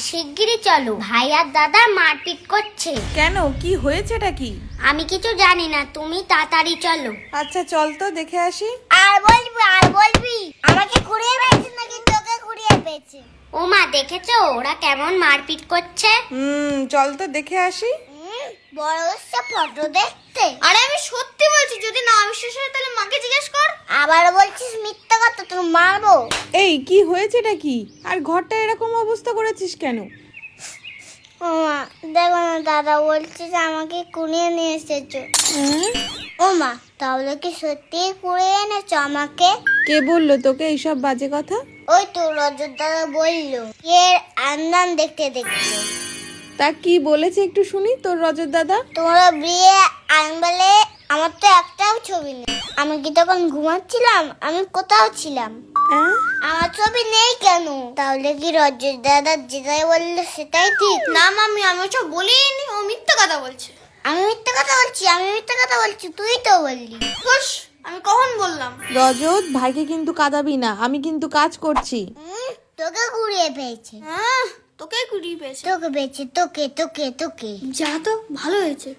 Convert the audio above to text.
শিগগিরই চলো, ভাই আর দাদা মারপিট করছে। কেন, কি হয়েছেটা কি? আমি কিছু জানি না, তুমি তাড়াতাড়ি চলো। আচ্ছা চল তো দেখে আসি। আর বলবি আমাকে কুড়িয়ে পেয়েছে নাকি তোকে কুড়িয়ে পেয়েছে? ও মা, দেখেছো ওরা কেমন মারপিট করছে? চল তো দেখে আসি। বড় হচ্ছে ফটো দেখতে। আরে আমি সত্যি বলছি, যদি না বিশ্বাস হয় তাহলে মাকে জিজ্ঞেস কর। আবার বলছিস মিথ্যা কথা, তোর মারবো। এই কি হয়েছেটা কি? আর ঘরটা এরকম অবস্থা করেছিস কেন? ও মা, দেখো না, দাদা বলছে যে আমাকে কুড়িয়ে নিয়ে এসেছো। ও মা, তাহলে কি সত্যি কুড়িয়ে এনেছো আমাকে? কে বললো তোকে এইসব বাজে কথা? ওই তো রজত দাদা বললো, এর আন্দান দেখতে দেখতে। তা কি বলেছে একটু শুনি তোর রজত দাদা। তোমরা বিয়ে আনবালে আমার তো একটাও ছবি নেই। আমি কি তখন ঘুমাচ্ছিলাম? আমি কোথাও ছিলাম? আমার ছবি নেই কেন? তাহলে কি রজত দাদা যেটাই বললো সেটাই ঠিক? না মামি, আমি ওসব বলিনি, ও মিথ্যা কথা বলছে। আমি মিথ্যা কথা বলছি, তুই তো বললি। হুস, আমি কখন বললাম? রজত, ভাইকে কিন্তু কাঁদাবি না, আমি কিন্তু কাজ করছি। তোকে ঘুরিয়ে পেয়েছে, হ্যাঁ, তোকে কুড়িয়ে পেয়েছে। তোকে পেয়েছে, তোকে। যা তো, ভালো হয়েছে।